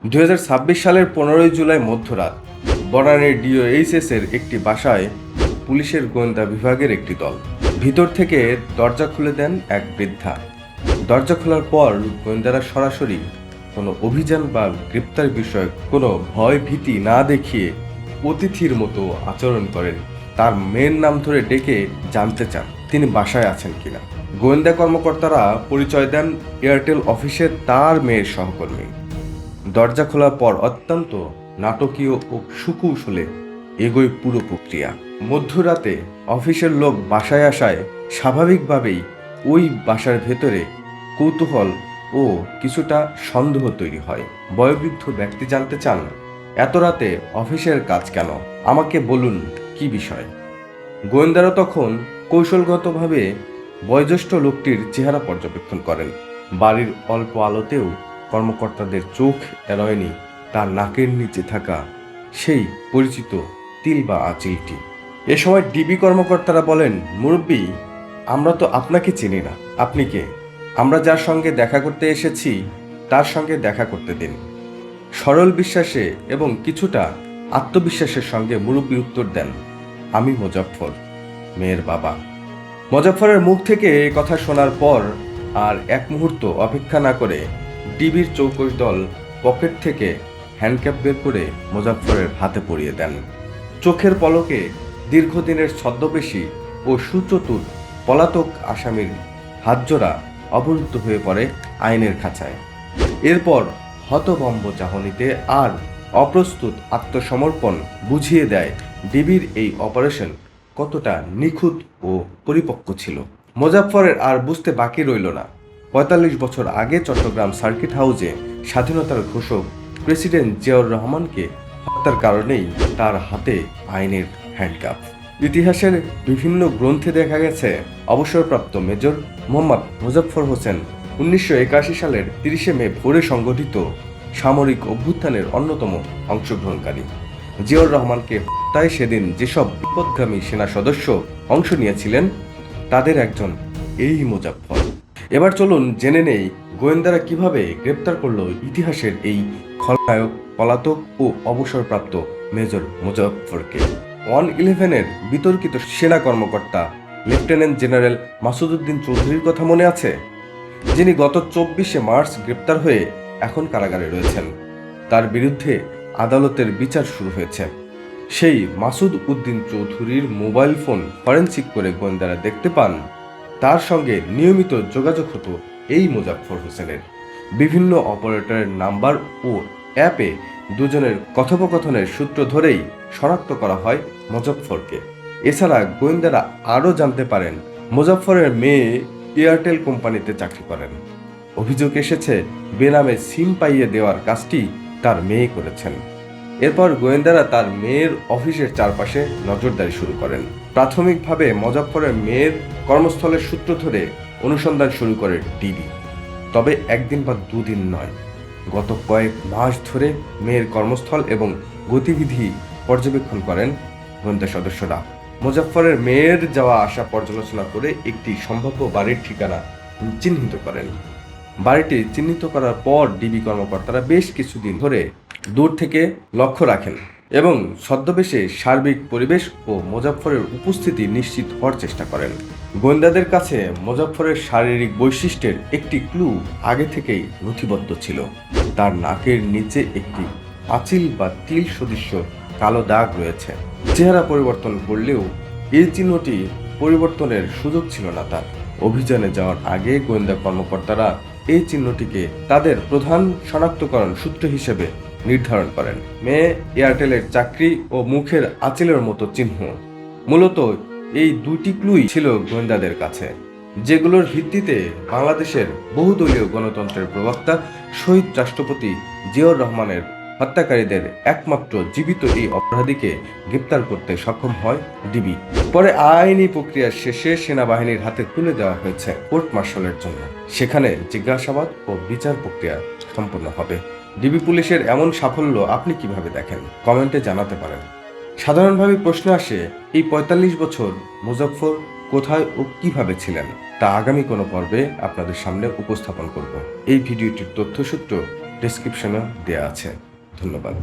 2026 সালের 15 জুলাই মধ্যরাত বনানীর ডিওএইচএস এর একটি বাসায় পুলিশের গোয়েন্দা বিভাগের একটি দল ভিতর থেকে দরজা খুলে দেন এক বৃদ্ধা। দরজা খোলার পর গোয়েন্দারা সরাসরি কোনো অভিযান বা গ্রেপ্তার বিষয়ক কোনো ভয় ভীতি না দেখিয়ে অতিথির মতো আচরণ করেন। তার মেয়ের নাম ধরে ডেকে জানতে চান তিনি বাসায় আছেন কিনা। গোয়েন্দা কর্মকর্তারা পরিচয় দেন এয়ারটেল অফিসের তার মেয়ের সহকর্মী। দরজা খোলার পর অত্যন্ত নাটকীয় ও সুকৌশলে এগোয় পুরো প্রক্রিয়া। মধ্যরাতে অফিসের লোক বাসায় আসায় স্বাভাবিকভাবেই ওই বাসার ভেতরে কৌতূহল ও কিছুটা সন্দেহ তৈরি হয়। বয়োবৃদ্ধ ব্যক্তি জানতে চান, এত রাতে অফিসের কাজ কেন, আমাকে বলুন কি বিষয়। গোয়েন্দারা তখন কৌশলগতভাবে বয়োজ্যেষ্ঠ লোকটির চেহারা পর্যবেক্ষণ করেন। বাড়ির অল্প আলোতেও কর্মকর্তাদের চোখ এড়ায়নি তার নাকের নিচে থাকা সেই পরিচিত তিল বা আঁচিলটি। এ সময় ডিবি কর্মকর্তারা বলেন, মুরব্বী, আমরা তো আপনাকে চিনি না, আপনি কে? আমরা যার সঙ্গে দেখা করতে এসেছি তার সঙ্গে দেখা করতে দিন। সরল বিশ্বাসে এবং কিছুটা আত্মবিশ্বাসের সঙ্গে মুরব্বী উত্তর দেন, আমি মোজাফফর, মেয়ের বাবা। মোজাফফরের মুখ থেকে এই কথা শোনার পর আর এক মুহূর্ত অপেক্ষা না করে ডিবির চৌকস দল পকেট থেকে হ্যান্ডক্যাপ বের করে মোজাফফরের হাতে পরিয়ে দেন। চোখের পলকে দীর্ঘদিনের ছদ্মবেশী ও সুচতুর পলাতক আসামির হাতজোড়া অবরুদ্ধ হয়ে পড়ে আইনের খাঁচায়। এরপর হতভম্ব চাহনিতে আর অপ্রস্তুত আত্মসমর্পণ বুঝিয়ে দেয় ডিবির এই অপারেশন কতটা নিখুঁত ও পরিপক্ক ছিল। মোজাফফরের আর বুঝতে বাকি রইল না, ৪৫ বছর আগে চট্টগ্রাম সার্কিট হাউসে স্বাধীনতার ঘোষক প্রেসিডেন্ট জিয়াউর রহমানকে হত্যার কারণেই তার হাতে আইনের হ্যান্ডকাপ। ইতিহাসের বিভিন্ন গ্রন্থে দেখা গেছে অবসরপ্রাপ্ত মেজর মোহাম্মদ মোজাফফর হোসেন 1981 সালের 30 মে ভোরে সংগঠিত সামরিক অভ্যুত্থানের অন্যতম অংশগ্রহণকারী। জিয়াউর রহমানকে হত্যায় সেদিন যেসব বিপদগামী সেনা সদস্য অংশ নিয়েছিলেন তাদের একজন এই মোজাফফর। এবার চলুন জেনে নেই গোয়েন্দারা কিভাবে গ্রেপ্তার করলো ইতিহাসের এই খলনায়ক, পলাতক ও অবসরপ্রাপ্ত মেজর মোজাফফরকে। 111-এর বিতর্কিত সেনা কর্মকর্তা লেফটেন্যান্ট জেনারেল মাসুদউদ্দিন চৌধুরীর কথা মনে আছে, যিনি গত 24শে মার্চ গ্রেপ্তার হয়ে এখন কারাগারে রয়েছেন। তার বিরুদ্ধে আদালতের বিচার শুরু হয়েছে। সেই মাসুদ উদ্দিন চৌধুরীর মোবাইল ফোন ফরেনসিক করে গোয়েন্দারা দেখতে পান তার সঙ্গে নিয়মিত যোগাযোগ হতো এই মোজাফফর হোসেনের। বিভিন্ন অপারেটরের নাম্বার ও অ্যাপে দুজনের কথোপকথনের সূত্র ধরেই শনাক্ত করা হয় মোজাফফরকে। এছাড়া গোয়েন্দারা আরও জানতে পারেন মোজাফফরের মেয়ে এয়ারটেল কোম্পানিতে চাকরি করেন। অভিযোগ এসেছে বেনামে সিম পাইয়ে দেওয়ার কাজটি তার মেয়ে করেছেন। এরপর গোয়েন্দারা তার মেয়ের অফিসের চারপাশে নজরদারি শুরু করেন। প্রাথমিকভাবে মোজাফফরের মেয়ের কর্মস্থলের সূত্র ধরে অনুসন্ধান শুরু করে ডিবি। তবে একদিন বা দুদিন নয়, গত কয়েক মাস ধরে মেয়ের কর্মস্থল এবং গতিবিধি পর্যবেক্ষণ করেন গোয়েন্দা সদস্যরা। মোজাফফরের মেয়ের যাওয়া আসা পর্যালোচনা করে একটি সম্ভাব্য বাড়ির ঠিকানা চিহ্নিত করেন। বাড়িটি চিহ্নিত করার পর ডিবি কর্মকর্তারা বেশ কিছুদিন ধরে দূর থেকে লক্ষ্য রাখেন এবং ছদ্মবেশে সার্বিক পরিবেশ ও মোজাফফরের উপস্থিতি নিশ্চিত হওয়ার চেষ্টা করেন। গোয়েন্দাদের কাছে মোজাফফরের শারীরিক বৈশিষ্ট্যের একটি ক্লু আগে থেকেই নথিবদ্ধ ছিল। তার নাকের নিচে একটি আঁচিল বা তিল সদৃশ্য কালো দাগ রয়েছে। চেহারা পরিবর্তন করলেও এই চিহ্নটি পরিবর্তনের সুযোগ ছিল না তার। অভিযানে যাওয়ার আগে গোয়েন্দা কর্মকর্তারা এই চিহ্নটিকে তাদের প্রধান শনাক্তকরণ সূত্র হিসেবে নির্ধারণ করেন। মেয়ে এয়ারটেলের চাকরি ও মুখের আঁচিলের মতো চিহ্ন, মূলত এই দুটি ক্লুই ছিল গোয়েন্দাদের কাছে, যেগুলোর ভিত্তিতে বাংলাদেশের বহুদলীয় গণতন্ত্রের প্রবক্তা শহীদ রাষ্ট্রপতি জিয়াউর রহমানের হত্যাকারীদের একমাত্র জীবিত এই অপরাধীকে গ্রেপ্তার করতে সক্ষম হয় ডিবি। পরে আইনি প্রক্রিয়া শেষে সেনাবাহিনীর হাতে তুলে দেওয়া হয়েছে কোর্ট মার্শালের জন্য। সেখানে জিজ্ঞাসাবাদ ও বিচার প্রক্রিয়া সম্পন্ন হবে। ডিবি পুলিশের এমন সাফল্য আপনি কিভাবে দেখেন, কমেন্টে জানাতে পারেন। সাধারণভাবে প্রশ্ন আসে, এই ৪৫ বছর মোজাফফর কোথায় ও কিভাবে ছিলেন, তা আগামী কোনো পর্বে আপনাদের সামনে উপস্থাপন করব। এই ভিডিওটির তথ্যসূত্র ডেসক্রিপশনে দেওয়া আছে। ধন্যবাদ।